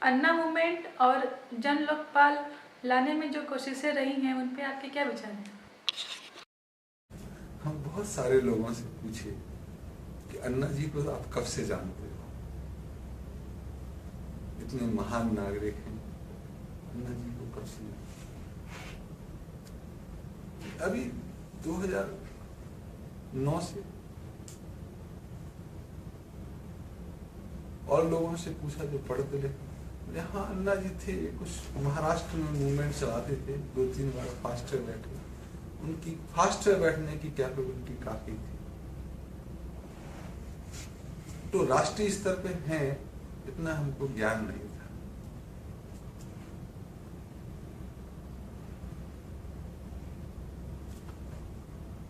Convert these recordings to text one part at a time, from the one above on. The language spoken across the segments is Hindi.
अन्ना मूवमेंट और जन लोकपाल लाने में जो कोशिशें रही हैं उन पे आपके क्या विचार हैं? हम बहुत सारे लोगों से पूछे कि अन्ना जी को आप कब से जानते हो, इतने महान नागरिक हैं, अन्ना जी को कब से जानते? अभी 2009 से और लोगों से पूछा जो पढ़ते लिखे, हाँ अन्ना जी थे, कुछ महाराष्ट्र में मूवमेंट चलाते थे, 2-3 बार फास्ट में बैठे, उनकी फास्ट में बैठने की कैपेबिलिटी काफी थी। तो राष्ट्रीय स्तर पे हैं इतना हमको ज्ञान नहीं था।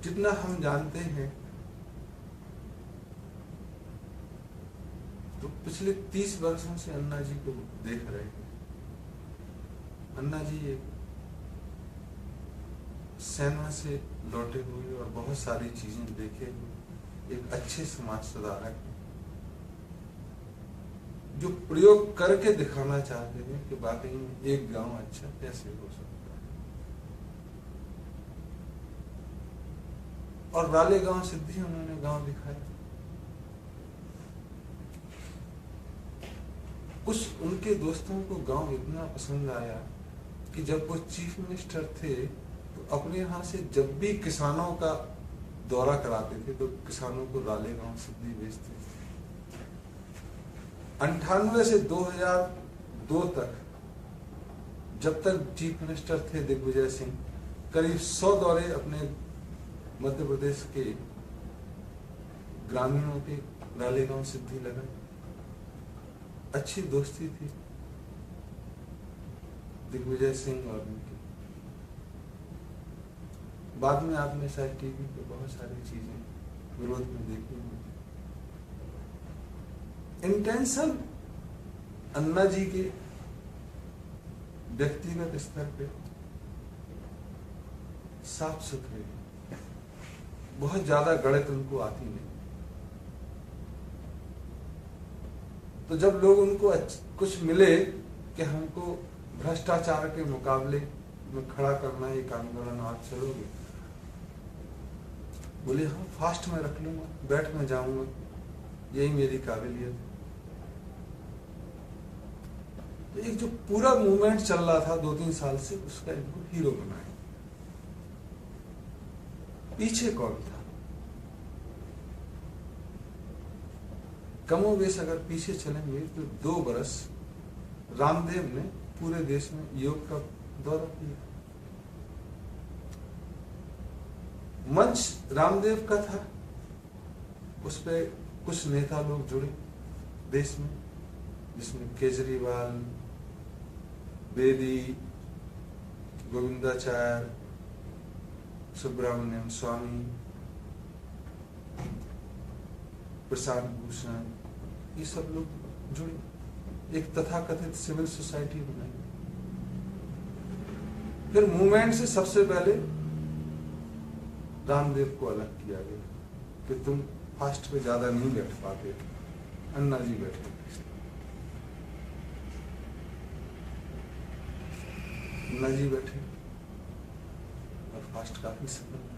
जितना हम जानते हैं तो पिछले 30 वर्षों से अन्ना जी को देख रहे हैं। अन्ना जी एक सेना से लौटे हुए और बहुत सारी चीजें देखे हुए एक अच्छे समाज सुधारक हैं, जो प्रयोग करके दिखाना चाहते हैं कि वाकई में एक गांव अच्छा कैसे हो सकता है। और रालेगांव सिद्धि उन्होंने गांव दिखाया। कुछ उनके दोस्तों को गांव इतना पसंद आया कि जब वो चीफ मिनिस्टर थे तो अपने यहाँ से जब भी किसानों का दौरा कराते थे तो किसानों को रालेगांव सिद्धि भेजते थे। 98 से 2002 तक जब तक चीफ मिनिस्टर थे दिग्विजय सिंह, करीब 100 दौरे अपने मध्य प्रदेश के ग्रामीणों के रालेगांव सिद्धि लगाए। अच्छी दोस्ती थी दिग्विजय सिंह और उनकी। बाद में आपने शायद टीवी पे बहुत सारी चीजें विरोध में देखी होंगी। इंटेंशन अन्ना जी के व्यक्तिगत स्तर पे साफ सुथरे, बहुत ज्यादा गणित उनको आती नहीं। तो जब लोग उनको कुछ मिले कि हमको भ्रष्टाचार के मुकाबले में खड़ा करना है एक आंदोलन, आप चलोगे? बोले हाँ, फास्ट में रख लूंगा, बैठ में जाऊंगा, यही मेरी काबिलियत है। तो एक जो पूरा मूवमेंट चल रहा था 2-3 साल से, उसका इनको हीरो बनाया। पीछे कौन था? कमोबेश अगर पीछे चलेंगे तो 2 बरस रामदेव ने पूरे देश में योग का दौरा किया। मंच रामदेव का था, उस पे कुछ नेता लोग जुड़े देश में, जिसमें केजरीवाल, बेदी, गोविंदाचार्य, सुब्रमण्यम स्वामी, प्रशांत भूषण, ये सब लोग जुड़े, एक तथाकथित सिविल सोसाइटी बनाई। फिर मूवमेंट से सबसे पहले रामदेव को अलग किया गया कि तुम फास्ट पे ज्यादा नहीं बैठ पाते, अन्ना जी बैठे। अन्ना जी बैठे और फास्ट काफी सफल है।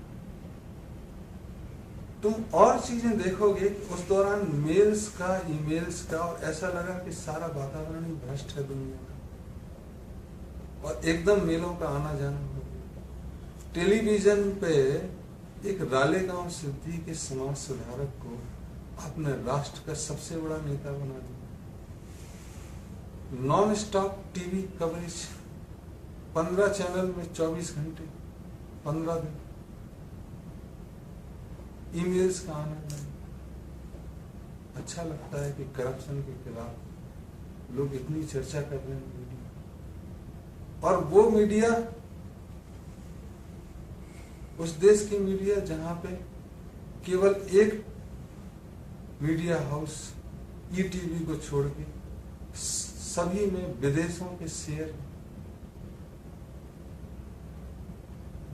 तुम और चीजें देखोगे कि उस दौरान मेल्स का, ईमेल्स का, और ऐसा लगा कि सारा वातावरण ही भ्रष्ट है दुनिया का, और एकदम मेलों का आना जाना हो गया। टेलीविजन पे एक रालेगांव सिद्धि के समाज सुधारक को अपने राष्ट्र का सबसे बड़ा नेता बना दिया। Non stop TV coverage, 15 channel में 24 घंटे, 15 दिन, ईमेल्स का आना जाना। अच्छा लगता है कि करप्शन के खिलाफ लोग इतनी चर्चा कर रहे हैं मीडिया, और वो मीडिया, उस देश की मीडिया जहां पे केवल एक मीडिया हाउस ईटीवी को छोड़ के सभी में विदेशों के शेयर,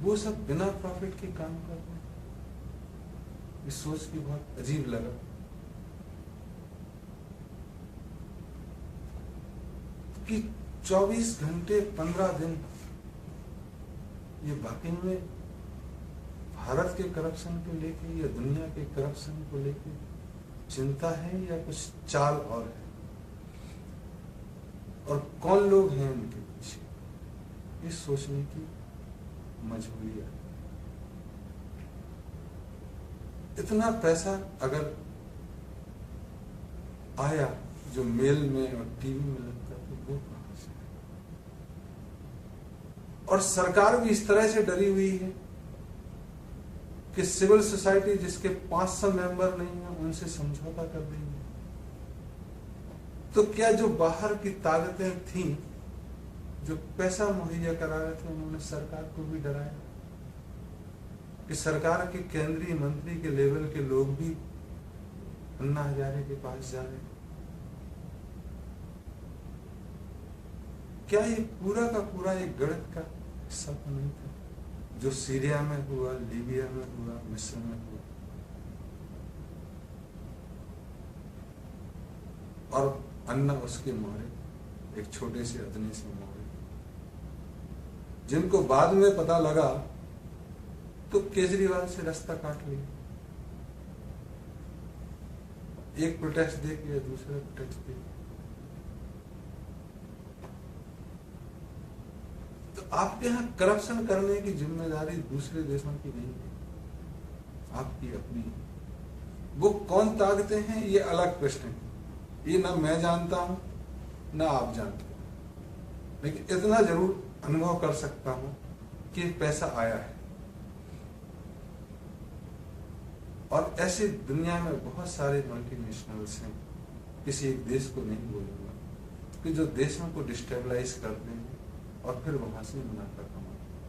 वो सब बिना प्रॉफिट के काम कर रहे हैं। इस सोच की बहुत अजीब लगा। कि 24 घंटे 15 दिन ये वाकई में भारत के करप्शन को लेके या दुनिया के करप्शन को लेके चिंता है या कुछ चाल और है, और कौन लोग हैं इनके पीछे, ये सोचने की मजबूरी है। इतना पैसा अगर आया जो मेल में और टीवी में लगता है तो वो कहां से? और सरकार भी इस तरह से डरी हुई है कि सिविल सोसाइटी जिसके 500 मेंबर नहीं है उनसे समझौता कर रही है। तो क्या जो बाहर की ताकतें थीं जो पैसा मुहैया करा रहे थे उन्होंने सरकार को भी डराया कि सरकार के केंद्रीय मंत्री के लेवल के लोग भी अन्ना हजारे के पास जा रहे? क्या ये पूरा का पूरा एक गणित का हिस्सा तो नहीं था जो सीरिया में हुआ, लीबिया में हुआ, मिस्र में हुआ? और अन्ना उसके मोहरे, एक छोटे से अदने से मोहरे, जिनको बाद में पता लगा तो केजरीवाल से रास्ता काट लिया। एक प्रोटेस्ट दे के दूसरा प्रोटेस्ट दे। तो आपके यहां करप्शन करने की जिम्मेदारी दूसरे देशों की नहीं है, आपकी अपनी है। वो कौन ताकतें हैं ये अलग प्रश्न है, ये ना मैं जानता हूं ना आप जानते हैं, लेकिन इतना जरूर अनुभव कर सकता हूं कि पैसा आया है। और ऐसे दुनिया में बहुत सारे मल्टीनेशनल्स हैं, किसी एक देश को नहीं बोलूंगा, कि जो देशों को डिस्टेबलाइज करते हैं और फिर वहां से मुनाफा कमाते हैं।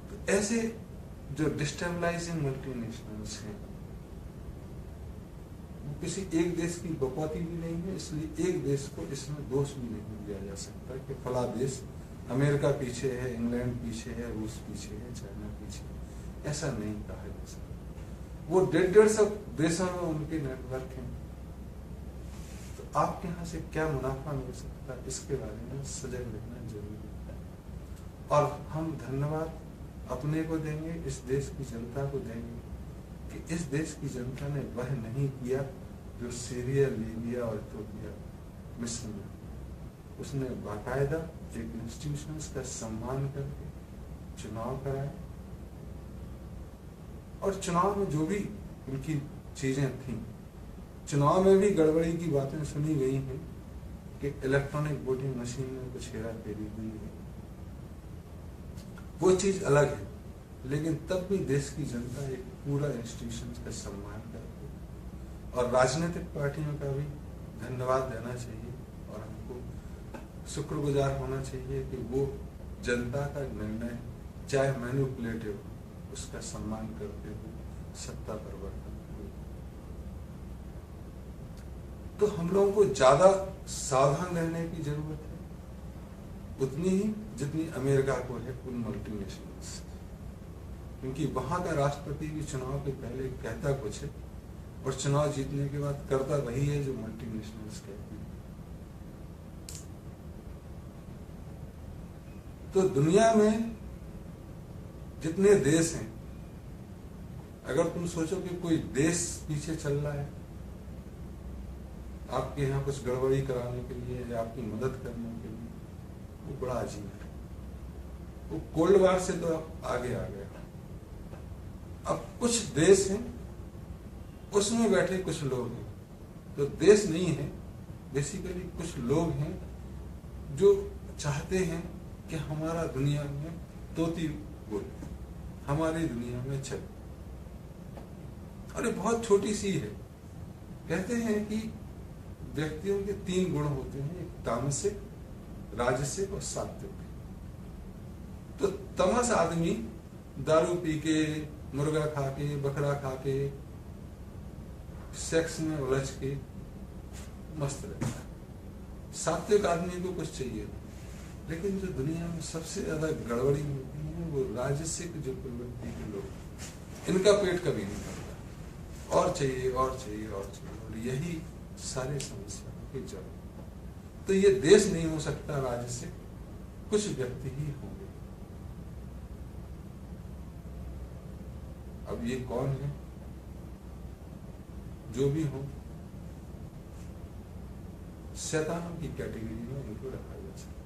तो ऐसे जो डिस्टेबलाइजिंग मल्टीनेशनल्स हैं वो किसी एक देश की बकौती भी नहीं है, इसलिए एक देश को इसमें दोष भी नहीं दिया जा सकता कि फला देश, अमेरिका पीछे है, इंग्लैंड पीछे है, रूस पीछे है, चाइना पीछे है, ऐसा नहीं कहा जा सकता। वो 150 देशों में उनके नेटवर्क हैं। तो आपके यहां से क्या मुनाफा मिल सकता है इसके बारे में सजग रहना जरूरी है। और हम धन्यवाद अपने को देंगे, इस देश की जनता को देंगे कि इस देश की जनता ने वह नहीं किया जो सीरिया, लीबिया और इथियोपिया, मिस्र में। उसने बाकायदा एक इंस्टीट्यूशंस का सम्मान करके चुनाव कराए, और चुनाव में जो भी उनकी चीजें थी, चुनाव में भी गड़बड़ी की बातें सुनी गई हैं कि इलेक्ट्रॉनिक वोटिंग मशीन में कुछ हेरा फेरी हुई है, वो चीज अलग है, लेकिन तब भी देश की जनता एक पूरा इंस्टीट्यूशंस का सम्मान करती है। और राजनीतिक पार्टियों का भी धन्यवाद देना चाहिए और हमको शुक्रगुजार होना चाहिए कि वो जनता का निर्णय चाहे मैनिपुलेटिव हो उसका सम्मान करते हुए सत्ता परिवर्तन हुए। तो हम लोगों को ज्यादा सावधान रहने की जरूरत है, उतनी ही जितनी अमेरिका को है उन मल्टीनेशनल्स, क्योंकि वहां का राष्ट्रपति भी चुनाव के पहले कहता कुछ है और चुनाव जीतने के बाद करता वही है जो मल्टीनेशनल्स कहती है। तो दुनिया में जितने देश हैं, अगर तुम सोचो कि कोई देश पीछे चल रहा है आपके यहाँ कुछ गड़बड़ी कराने के लिए या आपकी मदद करने के लिए, वो बड़ा अजीब है। वो कोल्ड वार से तो आगे आ गया। अब कुछ देश हैं उसमें बैठे कुछ लोग हैं, तो देश नहीं है, बेसिकली कुछ लोग हैं जो चाहते हैं कि हमारा दुनिया में तोती बोले, हमारी दुनिया में चले। और ये बहुत छोटी सी है। कहते हैं कि व्यक्तियों के 3 गुण होते हैं, एक तामसिक, राजसिक और सात्विक। तो तमस आदमी दारू पी के, मुर्गा खा के, बकरा खा के, सेक्स में उलझ के मस्त रहता है। सात्विक आदमी को कुछ चाहिए नहीं। लेकिन जो दुनिया में सबसे ज्यादा गड़बड़ी होती है वो राजसिक जो प्रवृत्ति के लोग, इनका पेट कभी नहीं भरता, और चाहिए और चाहिए और चाहिए। और यही सारी समस्याओं की जड़। तो ये देश नहीं हो सकता राज्य से, कुछ व्यक्ति ही होंगे। अब ये कौन है? जो भी हो, शैतानों की कैटेगरी में इनको रखा जा सकता है।